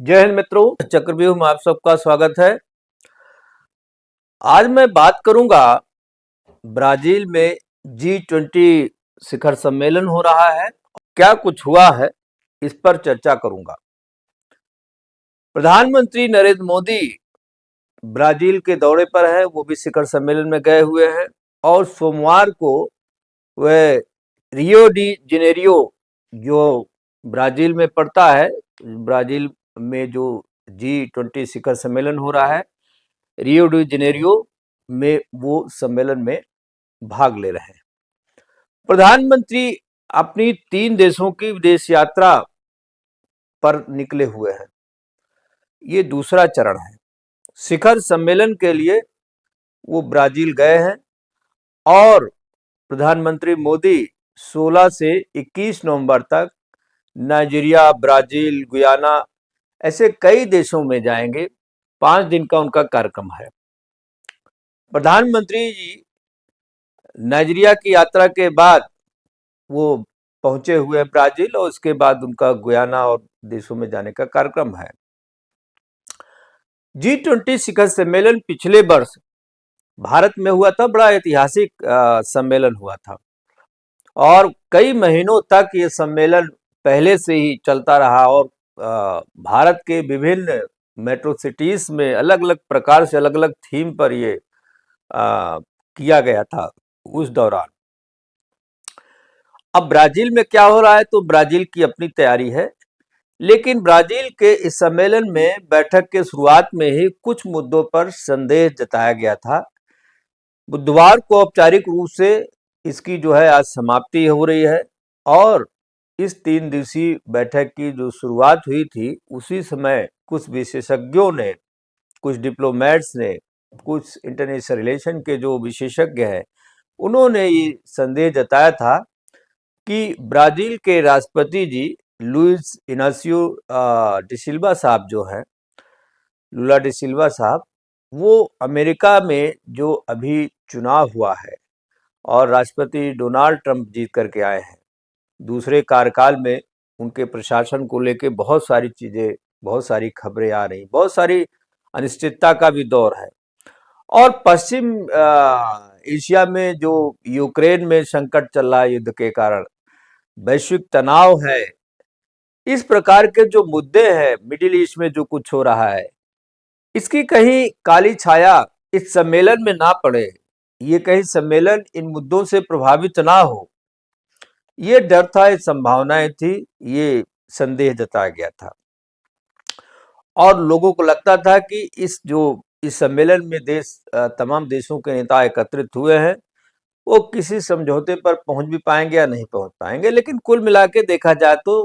जय हिंद मित्रों, चक्रव्यूह में आप सबका स्वागत है। आज मैं बात करूंगा ब्राजील में G20 शिखर सम्मेलन हो रहा है, क्या कुछ हुआ है इस पर चर्चा करूंगा। प्रधानमंत्री नरेंद्र मोदी ब्राजील के दौरे पर है, वो भी शिखर सम्मेलन में गए हुए हैं और सोमवार को वह रियो डी जेनेरियो जो ब्राजील में पड़ता है, ब्राजील में जो G20 शिखर सम्मेलन हो रहा है रियो डी जेनेरियो में, वो सम्मेलन में भाग ले रहे हैं। प्रधानमंत्री अपनी 3 देशों की विदेश यात्रा पर निकले हुए हैं। ये दूसरा चरण है। शिखर सम्मेलन के लिए वो ब्राजील गए हैं और प्रधानमंत्री मोदी 16 से 21 नवंबर तक नाइजीरिया, ब्राजील, गुयाना ऐसे कई देशों में जाएंगे। 5 दिन का उनका कार्यक्रम है। प्रधानमंत्री जी नाइजीरिया की यात्रा के बाद वो पहुंचे हुए हैं ब्राजील और उसके बाद उनका गुयाना और देशों में जाने का कार्यक्रम है। G20 शिखर सम्मेलन पिछले वर्ष भारत में हुआ था, बड़ा ऐतिहासिक सम्मेलन हुआ था और कई महीनों तक ये सम्मेलन पहले से ही चलता रहा और भारत के विभिन्न मेट्रो सिटीज में अलग अलग प्रकार से अलग अलग थीम पर ये किया गया था उस दौरान। अब ब्राजील में क्या हो रहा है, तो ब्राजील की अपनी तैयारी है, लेकिन ब्राजील के इस सम्मेलन में बैठक के शुरुआत में ही कुछ मुद्दों पर संदेह जताया गया था। बुधवार को औपचारिक रूप से इसकी जो है आज समाप्ति हो रही है और इस 3 दिवसीय बैठक की जो शुरुआत हुई थी उसी समय कुछ विशेषज्ञों ने, कुछ डिप्लोमेट्स ने, कुछ इंटरनेशनल रिलेशन के जो विशेषज्ञ हैं, उन्होंने ये संदेह जताया था कि ब्राजील के राष्ट्रपति जी लुइस इनासियो डिसिल्वा साहब जो हैं, लुला डिसिल्वा साहब, वो अमेरिका में जो अभी चुनाव हुआ है और राष्ट्रपति डोनाल्ड ट्रंप जीत करके आए हैं, दूसरे कार्यकाल में उनके प्रशासन को लेके बहुत सारी चीजें, बहुत सारी खबरें आ रही, बहुत सारी अनिश्चितता का भी दौर है और पश्चिम एशिया में जो यूक्रेन में संकट चल रहा है युद्ध के कारण, वैश्विक तनाव है, इस प्रकार के जो मुद्दे हैं, मिडिल ईस्ट में जो कुछ हो रहा है, इसकी कहीं काली छाया इस सम्मेलन में ना पड़े, ये कहीं सम्मेलन इन मुद्दों से प्रभावित ना हो, ये डर था, ये संभावनाएं थी, ये संदेह जताया गया था और लोगों को लगता था कि इस सम्मेलन में तमाम देशों के नेता एकत्रित हुए हैं, वो किसी समझौते पर पहुंच भी पाएंगे या नहीं पहुंच पाएंगे। लेकिन कुल मिला के देखा जाए तो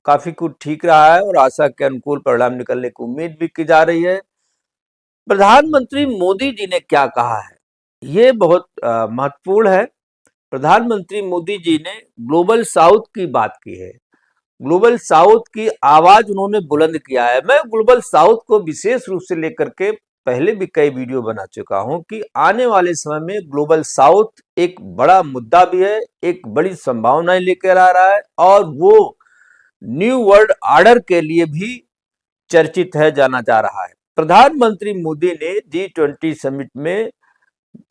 काफी कुछ ठीक रहा है और आशा के अनुकूल परिणाम निकलने की उम्मीद भी की जा रही है। प्रधानमंत्री मोदी जी ने क्या कहा है, ये बहुत महत्वपूर्ण है। प्रधानमंत्री मोदी जी ने ग्लोबल साउथ की बात की है, ग्लोबल साउथ की आवाज उन्होंने बुलंद किया है। मैं ग्लोबल साउथ को विशेष रूप से लेकर के पहले भी कई वीडियो बना चुका हूं कि आने वाले समय में ग्लोबल साउथ एक बड़ा मुद्दा भी है, एक बड़ी संभावनाएं लेकर आ रहा है और वो न्यू वर्ल्ड ऑर्डर के लिए भी चर्चित है, जाना जा रहा है। प्रधानमंत्री मोदी ने G20 समिट में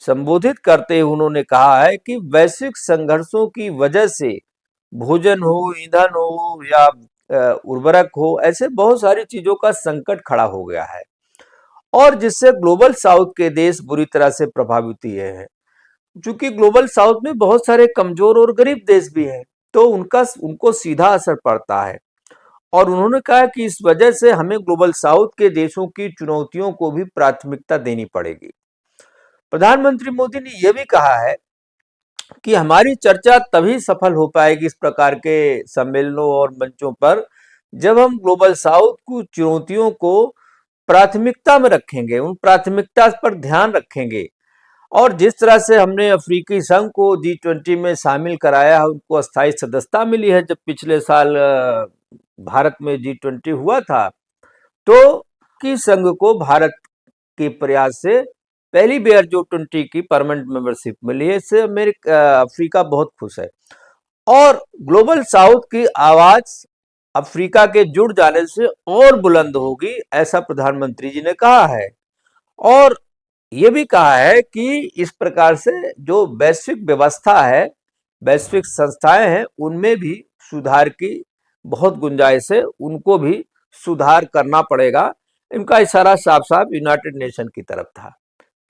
संबोधित करते हुए उन्होंने कहा है कि वैश्विक संघर्षों की वजह से भोजन हो, ईंधन हो या उर्वरक हो, ऐसे बहुत सारी चीजों का संकट खड़ा हो गया है और जिससे ग्लोबल साउथ के देश बुरी तरह से प्रभावित हुए हैं। क्योंकि ग्लोबल साउथ में बहुत सारे कमजोर और गरीब देश भी हैं, तो उनको सीधा असर पड़ता है और उन्होंने कहा कि इस वजह से हमें ग्लोबल साउथ के देशों की चुनौतियों को भी प्राथमिकता देनी पड़ेगी। प्रधानमंत्री मोदी ने यह भी कहा है कि हमारी चर्चा तभी सफल हो पाएगी इस प्रकार के सम्मेलनों और मंचों पर, जब हम ग्लोबल साउथ की चुनौतियों को प्राथमिकता में रखेंगे, उन प्राथमिकता पर ध्यान रखेंगे। और जिस तरह से हमने अफ्रीकी संघ को G20 में शामिल कराया है, उनको अस्थायी सदस्यता मिली है। जब पिछले साल भारत में G20 हुआ था तो की संघ को भारत के प्रयास से पहली बार G20 की परमानेंट मेंबरशिप मिली है। इससे अफ्रीका बहुत खुश है और ग्लोबल साउथ की आवाज अफ्रीका के जुड़ जाने से और बुलंद होगी, ऐसा प्रधानमंत्री जी ने कहा है। और ये भी कहा है कि इस प्रकार से जो वैश्विक व्यवस्था है, वैश्विक संस्थाएं हैं, उनमें भी सुधार की बहुत गुंजाइश है, उनको भी सुधार करना पड़ेगा। इनका इशारा साफ साफ यूनाइटेड नेशन की तरफ था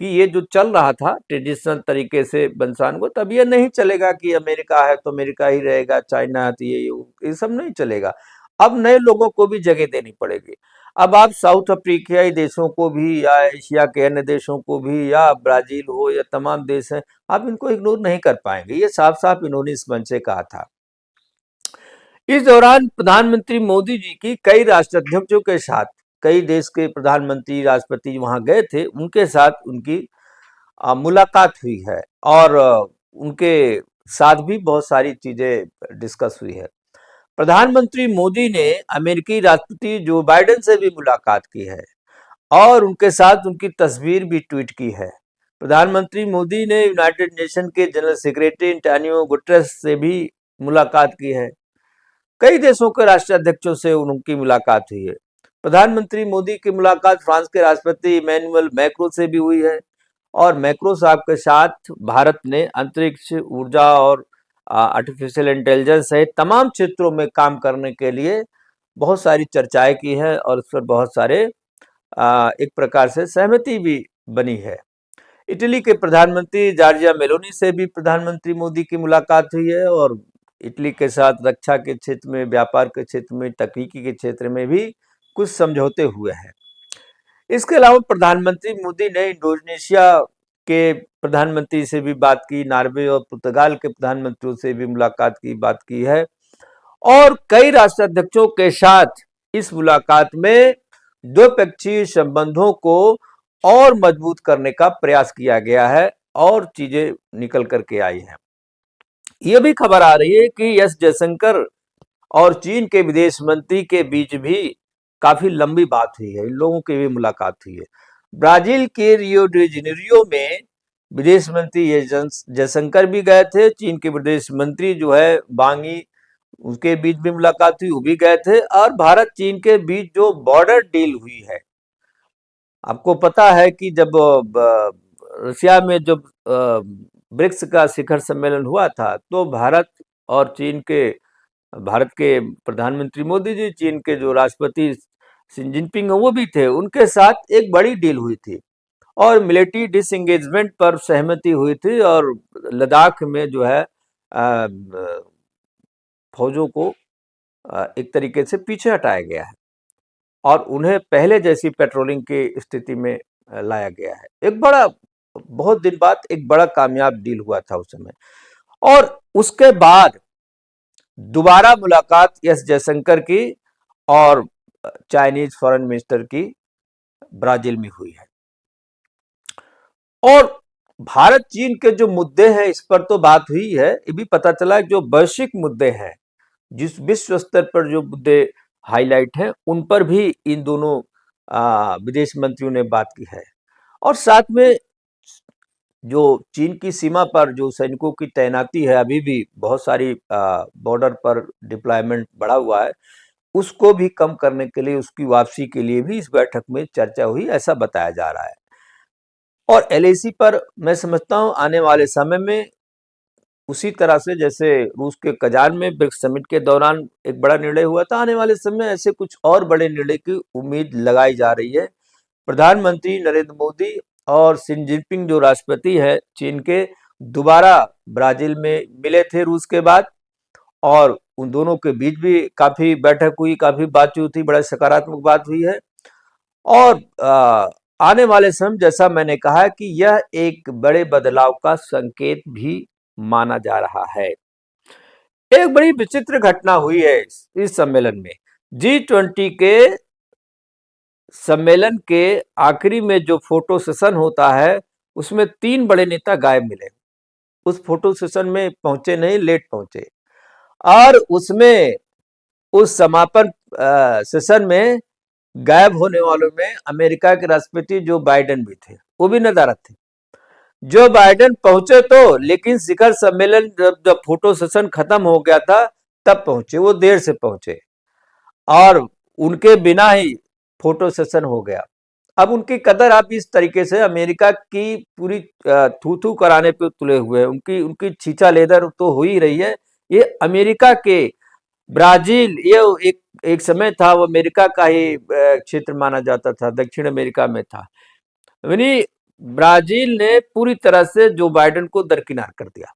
कि ये जो चल रहा था ट्रेडिशनल तरीके से बंसान को, तब ये नहीं चलेगा कि अमेरिका है तो अमेरिका ही रहेगा, चाइना है तो ये सब नहीं चलेगा। अब नए लोगों को भी जगह देनी पड़ेगी। अब आप साउथ अफ्रीकियाई देशों को भी या एशिया के अन्य देशों को भी या ब्राजील हो या तमाम देश हैं, आप इनको इग्नोर नहीं कर पाएंगे। ये साफ साफ इन्होंने इस मंच से कहा था। इस दौरान प्रधानमंत्री मोदी जी की कई राष्ट्राध्यक्षों के साथ, कई देश के प्रधानमंत्री राष्ट्रपति वहां गए थे, उनके साथ उनकी मुलाकात हुई है और उनके साथ भी बहुत सारी चीजें डिस्कस हुई है। प्रधानमंत्री मोदी ने अमेरिकी राष्ट्रपति जो बाइडेन से भी मुलाकात की है और उनके साथ उनकी तस्वीर भी ट्वीट की है। प्रधानमंत्री मोदी ने यूनाइटेड नेशन के जनरल सेक्रेटरी एंटोनियो गुटेरेस से भी मुलाकात की है। कई देशों के राष्ट्राध्यक्षों से उनकी मुलाकात हुई है। प्रधानमंत्री मोदी की मुलाकात फ्रांस के राष्ट्रपति इमैनुअल मैक्रो से भी हुई है और मैक्रो साहब के साथ भारत ने अंतरिक्ष, ऊर्जा और आर्टिफिशियल इंटेलिजेंस सहित तमाम क्षेत्रों में काम करने के लिए बहुत सारी चर्चाएं की है और उस पर बहुत सारे एक प्रकार से सहमति भी बनी है। इटली के प्रधानमंत्री जॉर्जिया मेलोनी से भी प्रधानमंत्री मोदी की मुलाकात हुई है और इटली के साथ रक्षा के क्षेत्र में, व्यापार के क्षेत्र में, तकनीकी के क्षेत्र में भी कुछ समझौते हुए हैं। इसके अलावा प्रधानमंत्री मोदी ने इंडोनेशिया के प्रधानमंत्री से भी बात की, नॉर्वे और पुर्तगाल के प्रधानमंत्रियों से भी मुलाकात की, बात की है और कई राष्ट्राध्यक्षों के साथ इस मुलाकात में द्विपक्षीय संबंधों को और मजबूत करने का प्रयास किया गया है और चीजें निकल करके आई हैं। ये भी खबर आ रही है कि एस जयशंकर और चीन के विदेश मंत्री के बीच भी काफी लंबी बात हुई है, इन लोगों की भी मुलाकात हुई है। ब्राजील के रियो डी जेनेरियो में विदेश मंत्री जयशंकर भी गए थे, चीन के विदेश मंत्री जो है वांग यी, उसके बीच भी मुलाकात हुई, वो भी गए थे। और भारत चीन के बीच जो बॉर्डर डील हुई है, आपको पता है कि जब रशिया में जब ब्रिक्स का शिखर सम्मेलन हुआ था तो और चीन के भारत के प्रधानमंत्री मोदी जी, चीन के जो राष्ट्रपति शी जिनपिंग वो भी थे, उनके साथ एक बड़ी डील हुई थी और मिलिट्री डिसएंगेजमेंट पर सहमति हुई थी और लद्दाख में जो है फौजों को एक तरीके से पीछे हटाया गया है और उन्हें पहले जैसी पेट्रोलिंग की स्थिति में लाया गया है। एक बड़ा, बहुत दिन बाद एक बड़ा कामयाब डील हुआ था उस समय। और उसके बाद दोबारा मुलाकात एस जयशंकर की और चाइनीज फॉरेन मिनिस्टर की ब्राजील में हुई है। और भारत चीन के जो मुद्दे हैं इस पर तो बात हुई है, ये भी पता चला जो वैश्विक मुद्दे हैं, जिस विश्व स्तर पर जो मुद्दे हाईलाइट हैं, उन पर भी इन दोनों विदेश मंत्रियों ने बात की है। और साथ में जो चीन की सीमा पर जो सैनिकों की तैनाती है, अभी भी बहुत सारी बॉर्डर पर डिप्लॉयमेंट बढ़ा हुआ है, उसको भी कम करने के लिए, उसकी वापसी के लिए भी इस बैठक में चर्चा हुई, ऐसा बताया जा रहा है। और एलएसी पर मैं समझता हूं आने वाले समय में उसी तरह से जैसे रूस के कजान में ब्रिक्स समिट के दौरान एक बड़ा निर्णय हुआ था, आने वाले समय में ऐसे कुछ और बड़े निर्णय की उम्मीद लगाई जा रही है। प्रधानमंत्री नरेंद्र मोदी और शी जिनपिंग जो राष्ट्रपति है चीन के, दोबारा ब्राजील में मिले थे रूस के बाद और उन दोनों के बीच भी काफी बैठक हुई, काफी बातचीत हुई, बड़ा सकारात्मक बात हुई है। और आने वाले समय जैसा मैंने कहा कि यह एक बड़े बदलाव का संकेत भी माना जा रहा है। एक बड़ी विचित्र घटना हुई है इस सम्मेलन में। G20 के सम्मेलन के आखिरी में जो फोटो सेशन होता है, उसमें 3 बड़े नेता गायब मिले। उस फोटो सेशन में पहुंचे नहीं, लेट पहुंचे। और उसमें उस समापन सेशन में गायब होने वालों में अमेरिका के राष्ट्रपति जो बाइडेन भी थे, वो भी नदारद थे। जो बाइडेन पहुंचे तो, लेकिन शिखर सम्मेलन जब फोटो सेशन खत्म हो गया था तब पहुंचे, वो देर से पहुंचे। और उनके बिना ही फोटो सेशन हो गया। अब उनकी कदर आप इस तरीके से अमेरिका की पूरी थू थू कराने पे तुले हुए हैं, उनकी उनकी छीछा लेदर तो हो ही रही है। ये अमेरिका के ब्राजील, ये एक एक समय था वो अमेरिका का ही क्षेत्र माना जाता था, दक्षिण अमेरिका में था। यानी ब्राजील ने पूरी तरह से जो बाइडेन को दरकिनार कर दिया।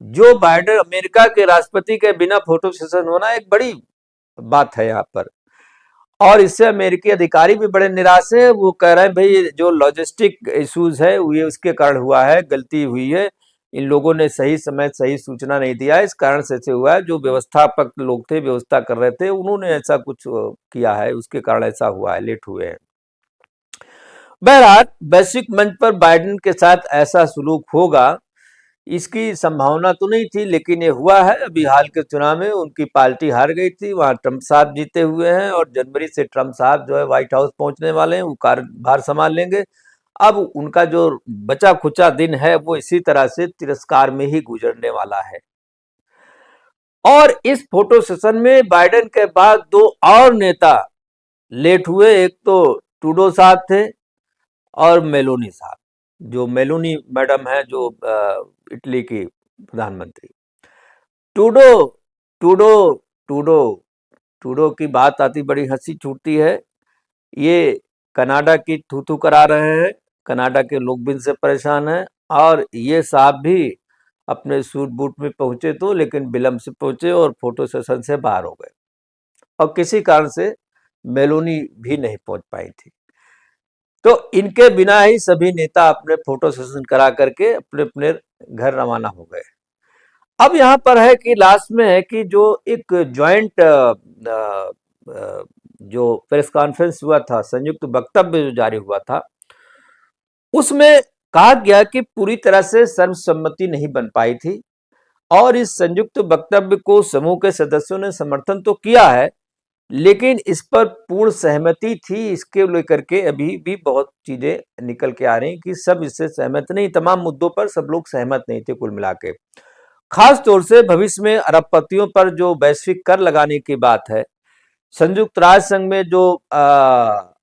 जो बाइडेन अमेरिका के राष्ट्रपति के बिना फोटो सेशन होना एक बड़ी बात है यहाँ पर। और इससे अमेरिकी अधिकारी भी बड़े निराश है। वो कह रहे हैं भाई जो लॉजिस्टिक इश्यूज है ये उसके कारण हुआ है, गलती हुई है, इन लोगों ने सही समय सही सूचना नहीं दिया, इस कारण से ऐसे हुआ है। जो व्यवस्थापक लोग थे, व्यवस्था कर रहे थे, उन्होंने ऐसा कुछ किया है, उसके कारण ऐसा हुआ है, लेट हुए हैं। बहरहाल वैश्विक मंच पर बाइडेन के साथ ऐसा सलूक होगा इसकी संभावना तो नहीं थी, लेकिन ये हुआ है। अभी हाल के चुनाव में उनकी पार्टी हार गई थी, वहां ट्रंप साहब जीते हुए हैं और जनवरी से ट्रंप साहब जो है व्हाइट हाउस पहुंचने वाले हैं, वो कार्यभार संभाल लेंगे। अब उनका जो बचा खुचा दिन है वो इसी तरह से तिरस्कार में ही गुजरने वाला है। और इस फोटो सेशन में बाइडेन के बाद दो और नेता लेट हुए। एक तो ट्रूडो साहब थे और मेलोनी साहब, जो मेलोनी मैडम है, जो इटली की प्रधानमंत्री। ट्रूडो ट्रूडो ट्रूडो ट्रूडो की बात आती बड़ी हंसी छूटती है। ये कनाडा की थू थू करा रहे हैं, कनाडा के लोग भी इनसे परेशान हैं। और ये साहब भी अपने सूट बूट में पहुंचे तो, लेकिन विलंब से पहुंचे और फोटो सेशन से बाहर हो गए, और किसी कारण से मेलोनी भी नहीं पहुंच पाई थी। तो इनके बिना ही सभी नेता अपने फोटो सेशन करा करके अपने अपने घर रवाना हो गए। अब यहाँ पर है कि लास्ट में है कि जो एक ज्वाइंट जो प्रेस कॉन्फ्रेंस हुआ था, संयुक्त वक्तव्य जो जारी हुआ था, उसमें कहा गया कि पूरी तरह से सर्वसम्मति नहीं बन पाई थी। और इस संयुक्त वक्तव्य को समूह के सदस्यों ने समर्थन तो किया है, लेकिन इस पर पूर्ण सहमति थी इसके लेकर के अभी भी बहुत चीजें निकल के आ रही कि सब इससे सहमत नहीं, तमाम मुद्दों पर सब लोग सहमत नहीं थे कुल मिला के। खास तौर से भविष्य में अरबपतियों पर जो वैश्विक कर लगाने की बात है, संयुक्त राष्ट्र संघ में जो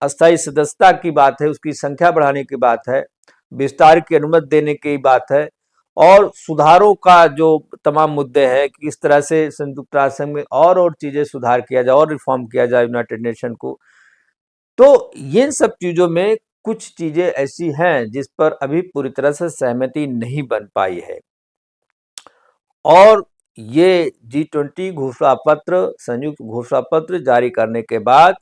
अस्थायी सदस्यता की बात है, उसकी संख्या बढ़ाने की बात है, विस्तार की अनुमति देने की बात है, और सुधारों का जो तमाम मुद्दे हैं कि किस तरह से संयुक्त राष्ट्र संघ में और चीजें सुधार किया जाए और रिफॉर्म किया जाए यूनाइटेड नेशन को। तो ये सब चीजों में कुछ चीजें ऐसी हैं जिस पर अभी पूरी तरह से सहमति नहीं बन पाई है। और ये G20 घोषणा पत्र, संयुक्त घोषणा पत्र जारी करने के बाद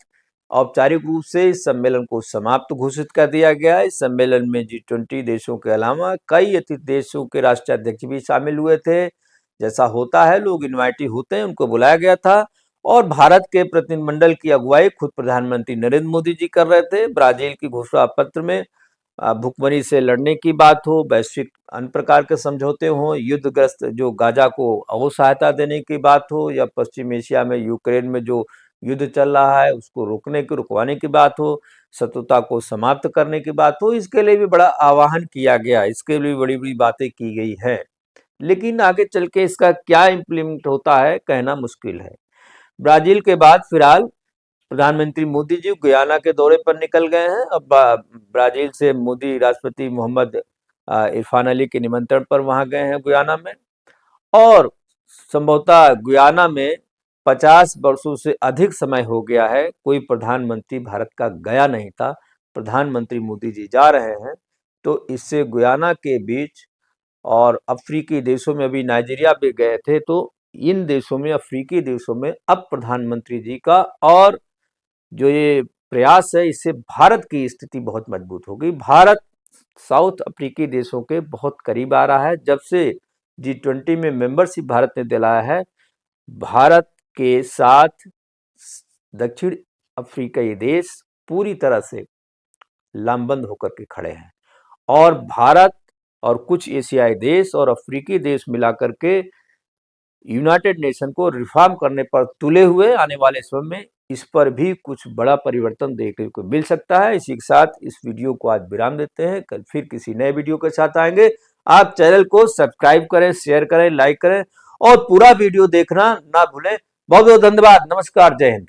औपचारिक रूप से इस सम्मेलन को समाप्त घोषित कर दिया गया। इस सम्मेलन में G20 देशों के अलावा कई अतिथि देशों के राष्ट्राध्यक्ष भी शामिल हुए थे। जैसा होता है, लोग इनवाइटी होते हैं, उनको बुलाया गया था। और भारत के प्रतिनिधिमंडल की अगुवाई खुद प्रधानमंत्री नरेंद्र मोदी जी कर रहे थे। ब्राजील की घोषणा पत्र में भुखमरी से लड़ने की बात हो, वैश्विक अन्य प्रकार के समझौते हों, युद्धग्रस्त जो गाजा को और सहायता देने की बात हो, या पश्चिम एशिया में यूक्रेन में जो युद्ध चल रहा है उसको रुकवाने की बात हो, शत्रुता को समाप्त करने की बात हो, इसके लिए भी बड़ा आह्वान किया गया, इसके लिए बड़ी बड़ी बातें की गई हैं। लेकिन आगे चल के इसका क्या इम्प्लीमेंट होता है कहना मुश्किल है। ब्राजील के बाद फिलहाल प्रधानमंत्री मोदी जी गुयाना के दौरे पर निकल गए हैं। अब ब्राजील से मोदी राष्ट्रपति मोहम्मद इरफान अली के निमंत्रण पर वहां गए हैं गुयाना में। और संभवतः गुयाना में 50 वर्षों से अधिक समय हो गया है कोई प्रधानमंत्री भारत का गया नहीं था। प्रधानमंत्री मोदी जी जा रहे हैं, तो इससे गुयाना के बीच और अफ्रीकी देशों में, अभी नाइजीरिया भी गए थे, तो इन देशों में, अफ्रीकी देशों में अब प्रधानमंत्री जी का और जो ये प्रयास है, इससे भारत की स्थिति बहुत मजबूत होगी। भारत साउथ अफ्रीकी देशों के बहुत करीब आ रहा है। जब से G20 में मेंबरशिप भारत ने दिलाया है, भारत के साथ दक्षिण अफ्रीकी देश पूरी तरह से लामबंद होकर के खड़े हैं। और भारत और कुछ एशियाई देश और अफ्रीकी देश मिलाकर के यूनाइटेड नेशन को रिफॉर्म करने पर तुले हुए। आने वाले समय में इस पर भी कुछ बड़ा परिवर्तन देखने को मिल सकता है। इसी के साथ इस वीडियो को आज विराम देते हैं, कल फिर किसी नए वीडियो के साथ आएंगे। आप चैनल को सब्सक्राइब करें, शेयर करें, लाइक करें और पूरा वीडियो देखना ना भूलें। बहुत बहुत धन्यवाद। नमस्कार, जय हिंद।